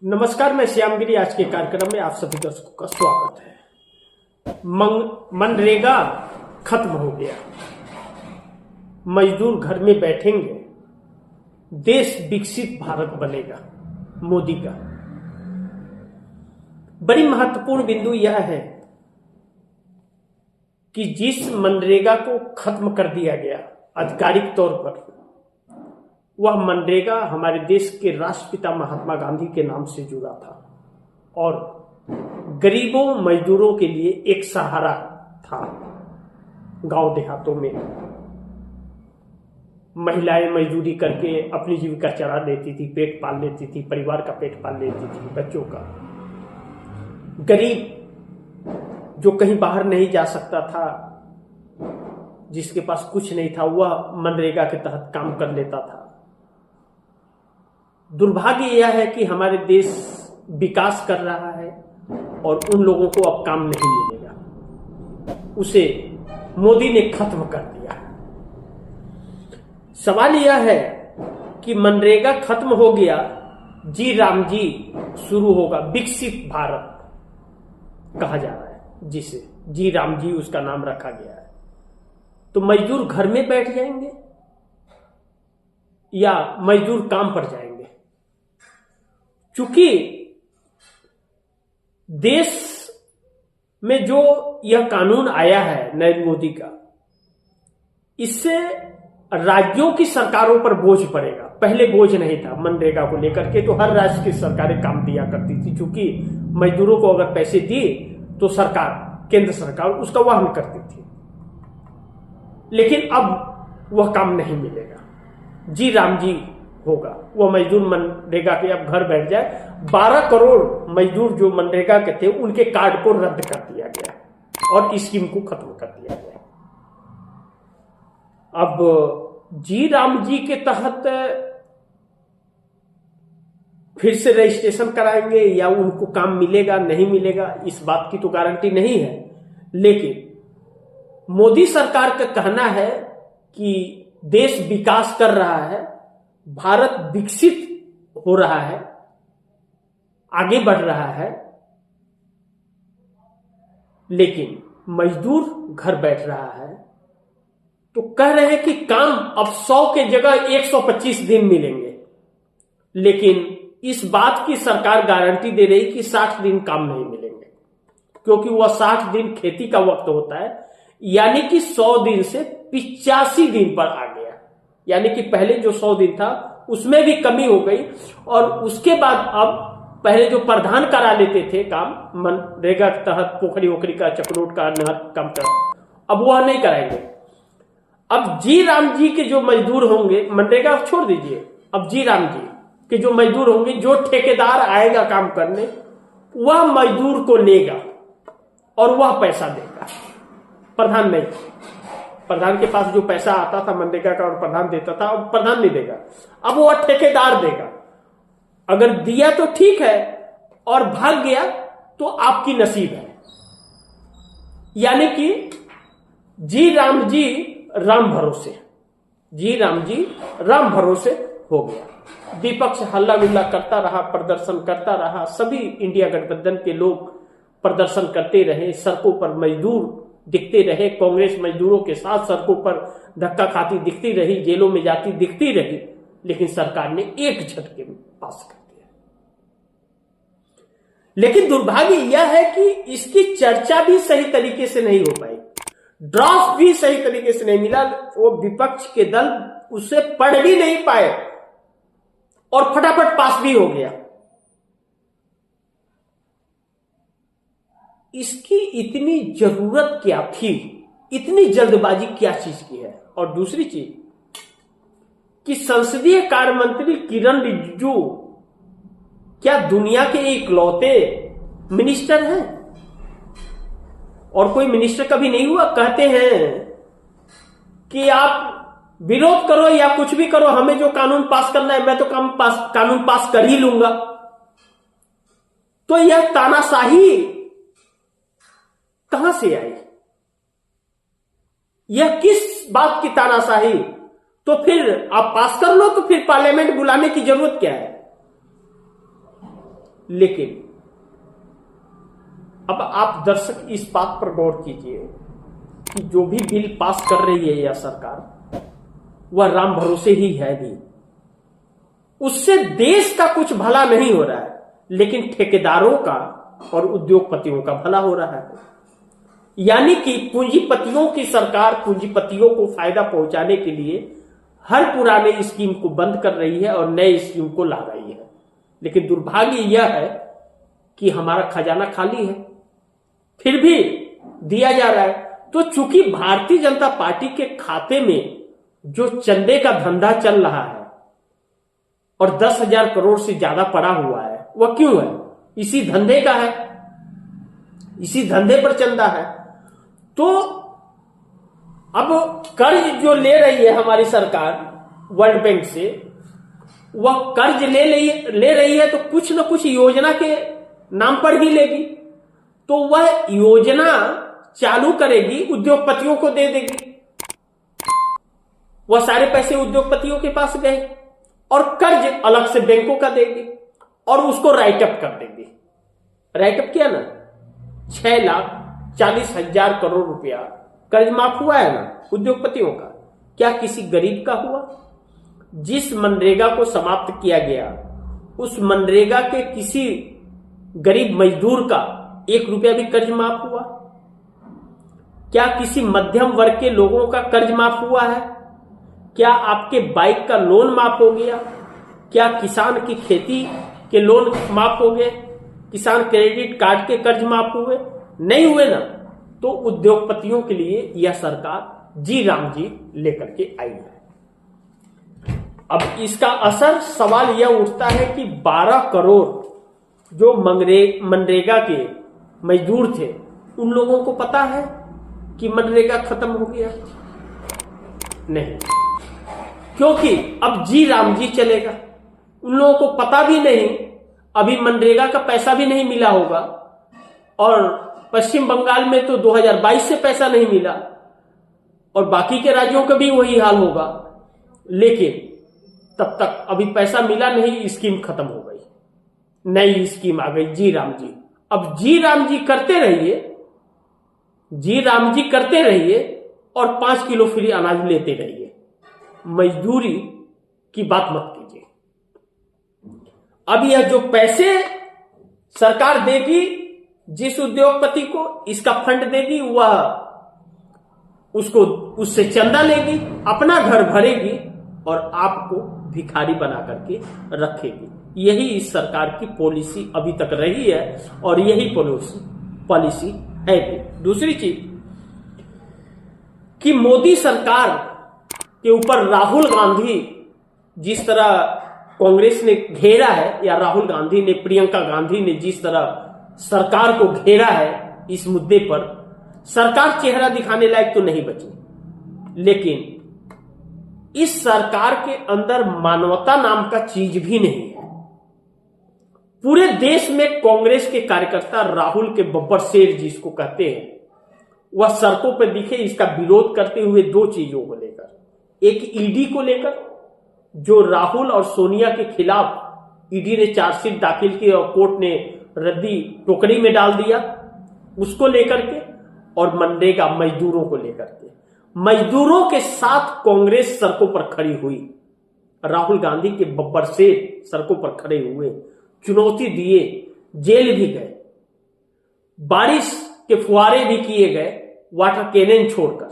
नमस्कार, मैं श्यामगिरी। आज के कार्यक्रम में आप सभी दर्शकों का स्वागत है। मनरेगा खत्म हो गया, मजदूर घर में बैठेंगे, देश विकसित भारत बनेगा, मोदी का। बड़ी महत्वपूर्ण बिंदु यह है कि जिस मनरेगा को खत्म कर दिया गया आधिकारिक तौर पर, वह मनरेगा हमारे देश के राष्ट्रपिता महात्मा गांधी के नाम से जुड़ा था और गरीबों मजदूरों के लिए एक सहारा था। गांव देहातों में महिलाएं मजदूरी करके अपनी जीविका चला लेती थी, पेट पाल लेती थी, परिवार का पेट पाल लेती थी, बच्चों का। गरीब जो कहीं बाहर नहीं जा सकता था, जिसके पास कुछ नहीं था, वह मनरेगा के तहत काम कर लेता था। दुर्भाग्य यह है कि हमारे देश विकास कर रहा है और उन लोगों को अब काम नहीं मिलेगा, उसे मोदी ने खत्म कर दिया। सवाल यह है कि मनरेगा खत्म हो गया, जी राम जी शुरू होगा, विकसित भारत कहा जा रहा है, जिसे जी राम जी उसका नाम रखा गया है। तो मजदूर घर में बैठ जाएंगे या मजदूर काम पर जाएंगे? चूंकि देश में जो यह कानून आया है नरेंद्र मोदी का, इससे राज्यों की सरकारों पर बोझ पड़ेगा। पहले बोझ नहीं था मनरेगा को लेकर के, तो हर राज्य की सरकारें काम दिया करती थी। चूंकि मजदूरों को अगर पैसे दिए तो सरकार, केंद्र सरकार उसका वहन करती थी। लेकिन अब वह काम नहीं मिलेगा, जी राम जी होगा। वह मजदूर मनरेगा के अब घर बैठ जाए। 12 करोड़ मजदूर जो मनरेगा के थे, उनके कार्ड को रद्द कर दिया गया और स्कीम को खत्म कर दिया गया। अब जी राम जी के तहत फिर से रजिस्ट्रेशन कराएंगे या उनको काम मिलेगा नहीं मिलेगा, इस बात की तो गारंटी नहीं है। लेकिन मोदी सरकार का कहना है कि देश विकास कर रहा है, भारत विकसित हो रहा है, आगे बढ़ रहा है, लेकिन मजदूर घर बैठ रहा है। तो कह रहे हैं कि काम अब 100 के जगह 125 दिन मिलेंगे, लेकिन इस बात की सरकार गारंटी दे रही कि 60 दिन काम नहीं मिलेंगे, क्योंकि वह 60 दिन खेती का वक्त होता है। यानी कि 100 दिन से 85 दिन पर आ गया। यानी कि पहले जो 100 दिन था उसमें भी कमी हो गई। और उसके बाद अब पहले जो प्रधान करा लेते थे काम मनरेगा के तहत, पोखरी वोखरी का, चकरोट का, नहर काम कर, अब वह नहीं कराएंगे। अब जी राम जी के जो मजदूर होंगे, मनरेगा छोड़ दीजिए, अब जी राम जी के जो मजदूर होंगे, जो ठेकेदार आएगा काम करने, वह मजदूर को लेगा और वह पैसा देगा, प्रधान नहीं। प्रधान के पास जो पैसा आता था मनरेगा का और प्रधान देता था, अब प्रधान नहीं देगा, अब वह ठेकेदार देगा। अगर दिया तो ठीक है और भाग गया तो आपकी नसीब है। यानी कि जी राम जी राम भरोसे, जी राम जी राम भरोसे हो गया। विपक्ष हल्ला गुल्ला करता रहा, प्रदर्शन करता रहा, सभी इंडिया गठबंधन के लोग प्रदर्शन करते रहे, सड़कों पर मजदूर दिखते रहे, कांग्रेस मजदूरों के साथ सड़कों पर धक्का खाती दिखती रही, जेलों में जाती दिखती रही, लेकिन सरकार ने एक झटके में पास कर दिया। लेकिन दुर्भाग्य यह है कि इसकी चर्चा भी सही तरीके से नहीं हो पाई, ड्राफ्ट भी सही तरीके से नहीं मिला। वो विपक्ष के दल उसे पढ़ भी नहीं पाए और फटाफट पास भी हो गया। इसकी इतनी जरूरत क्या थी, इतनी जल्दबाजी क्या चीज की है? और दूसरी चीज कि संसदीय कार्य मंत्री किरण रिजिजू क्या दुनिया के इकलौते मिनिस्टर हैं? और कोई मिनिस्टर कभी नहीं हुआ। कहते हैं कि आप विरोध करो या कुछ भी करो, हमें जो कानून पास करना है, मैं तो कानून पास कर ही लूंगा। तो यह तानाशाही कहां से आई? यह किस बात की तानाशाही? तो फिर आप पास कर लो, तो फिर पार्लियामेंट बुलाने की जरूरत क्या है? लेकिन अब आप दर्शक इस बात पर गौर कीजिए कि जो भी बिल पास कर रही है यह सरकार, वह राम भरोसे ही है भी। उससे देश का कुछ भला नहीं हो रहा है, लेकिन ठेकेदारों का और उद्योगपतियों का भला हो रहा है। यानी कि पूंजीपतियों की सरकार पूंजीपतियों को फायदा पहुंचाने के लिए हर पुराने स्कीम को बंद कर रही है और नए स्कीम को ला रही है। लेकिन दुर्भाग्य यह है कि हमारा खजाना खाली है, फिर भी दिया जा रहा है। तो चूंकि भारतीय जनता पार्टी के खाते में जो चंदे का धंधा चल रहा है और 10,000 करोड़ से ज्यादा पड़ा हुआ है, वह क्यों है? इसी धंधे का है, इसी धंधे पर चंदा है। तो अब कर्ज जो ले रही है हमारी सरकार वर्ल्ड बैंक से, वह कर्ज ले रही है तो कुछ न कुछ योजना के नाम पर ही लेगी। तो वह योजना चालू करेगी, उद्योगपतियों को दे देगी। वह सारे पैसे उद्योगपतियों के पास गए और कर्ज अलग से बैंकों का देगी और उसको राइटअप कर देगी। राइटअप किया ना, 6,40,000 करोड़ रुपया कर्ज माफ हुआ है ना उद्योगपतियों का। क्या किसी गरीब का हुआ? जिस मनरेगा को समाप्त किया गया, उस मनरेगा के किसी गरीब मजदूर का 1 रुपया भी कर्ज माफ हुआ? क्या किसी मध्यम वर्ग के लोगों का कर्ज माफ हुआ है? क्या आपके बाइक का लोन माफ हो गया? क्या किसान की खेती के लोन माफ हो गए? किसान क्रेडिट कार्ड के कर्ज माफ हुए? नहीं हुए ना। तो उद्योगपतियों के लिए यह सरकार जी राम जी लेकर के आई है। अब इसका असर सवाल यह उठता है कि 12 करोड़ जो मनरेगा के मजदूर थे, उन लोगों को पता है कि मनरेगा खत्म हो गया? नहीं, क्योंकि अब जी राम जी चलेगा। उन लोगों को पता भी नहीं, अभी मनरेगा का पैसा भी नहीं मिला होगा और पश्चिम बंगाल में तो 2022 से पैसा नहीं मिला और बाकी के राज्यों का भी वही हाल होगा। लेकिन तब तक अभी पैसा मिला नहीं, स्कीम खत्म हो गई, नई स्कीम आ गई जी राम जी। अब जी राम जी करते रहिए, जी राम जी करते रहिए और 5 किलो फ्री अनाज लेते रहिए। मजदूरी की बात मत कीजिए। अब यह जो पैसे सरकार देगी जिस उद्योगपति को, इसका फंड देगी, वह उसको उससे चंदा लेगी, अपना घर भरेगी और आपको भिखारी बना करके रखेगी। यही इस सरकार की पॉलिसी अभी तक रही है और यही पॉलिसी है भी। दूसरी चीज कि मोदी सरकार के ऊपर राहुल गांधी जिस तरह कांग्रेस ने घेरा है, या राहुल गांधी ने, प्रियंका गांधी ने जिस तरह सरकार को घेरा है इस मुद्दे पर, सरकार चेहरा दिखाने लायक तो नहीं बची। लेकिन इस सरकार के अंदर मानवता नाम का चीज भी नहीं है। पूरे देश में कांग्रेस के कार्यकर्ता राहुल के बब्बर शेर जिसको कहते हैं, वह सड़कों पर दिखे इसका विरोध करते हुए 2 चीजों को लेकर। एक ईडी को लेकर, जो राहुल और सोनिया के खिलाफ ईडी ने चार्जशीट दाखिल की और कोर्ट ने रद्दी टोकरी में डाल दिया, उसको लेकर के, और मनरेगा मजदूरों को लेकर के। मजदूरों के साथ कांग्रेस सड़कों पर खड़ी हुई, राहुल गांधी के बब्बर शेर सड़कों पर खड़े हुए, चुनौती दिए, जेल भी गए, बारिश के फुहारे भी किए गए, वाटर कैनन छोड़कर।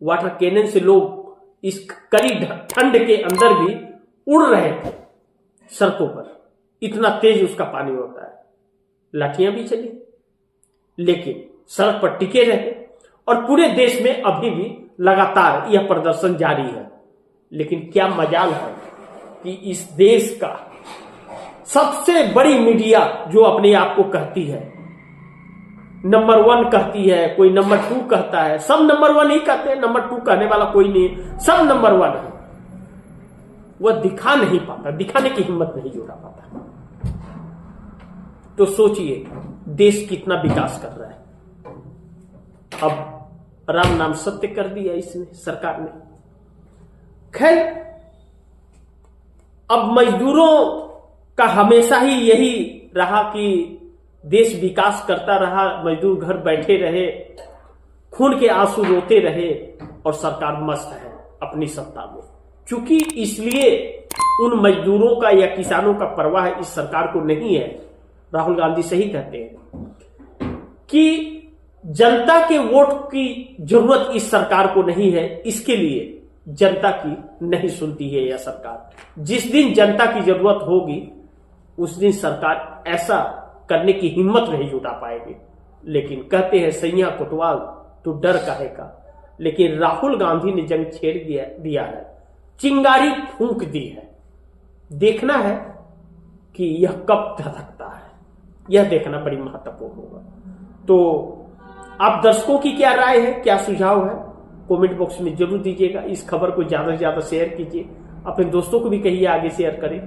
वाटर कैनन से लोग इस कड़ी ठंड के अंदर भी उड़ रहे थे सड़कों पर, इतना तेज उसका पानी होता है। लाठियां भी चली, लेकिन सड़क पर टिके रहे और पूरे देश में अभी भी लगातार यह प्रदर्शन जारी है। लेकिन क्या मजाल है कि इस देश का सबसे बड़ी मीडिया, जो अपने आप को कहती है नंबर 1 कहती है, कोई नंबर 2 कहता है, सब नंबर 1 ही कहते हैं, नंबर 2 कहने वाला कोई नहीं, सब नंबर 1 है, वह दिखा नहीं पाता, दिखाने की हिम्मत नहीं जुटा पाता। तो सोचिए देश कितना विकास कर रहा है। अब राम नाम सत्य कर दिया इसने, सरकार ने। खैर, अब मजदूरों का हमेशा ही यही रहा कि देश विकास करता रहा, मजदूर घर बैठे रहे, खून के आंसू रोते रहे और सरकार मस्त है अपनी सत्ता में। चूंकि इसलिए उन मजदूरों का या किसानों का परवाह इस सरकार को नहीं है। राहुल गांधी सही कहते हैं कि जनता के वोट की जरूरत इस सरकार को नहीं है, इसके लिए जनता की नहीं सुनती है यह सरकार। जिस दिन जनता की जरूरत होगी उस दिन सरकार ऐसा करने की हिम्मत नहीं जुटा पाएगी। लेकिन कहते हैं सैया कोतवाल तो डर काहे का, लेकिन राहुल गांधी ने जंग छेड़ दिया है, चिंगारी फूंक दी है। देखना है कि यह कब धधकता है, यह देखना बड़ी महत्वपूर्ण होगा। तो आप दर्शकों की क्या राय है, क्या सुझाव है, कमेंट बॉक्स में जरूर दीजिएगा। इस खबर को ज्यादा से ज्यादा शेयर कीजिए, अपने दोस्तों को भी कहिए आगे शेयर करें।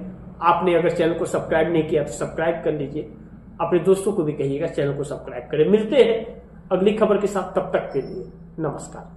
आपने अगर चैनल को सब्सक्राइब नहीं किया तो सब्सक्राइब कर लीजिए, अपने दोस्तों को भी कहिएगा चैनल को सब्सक्राइब करें। मिलते हैं अगली खबर के साथ, तब तक के लिए नमस्कार।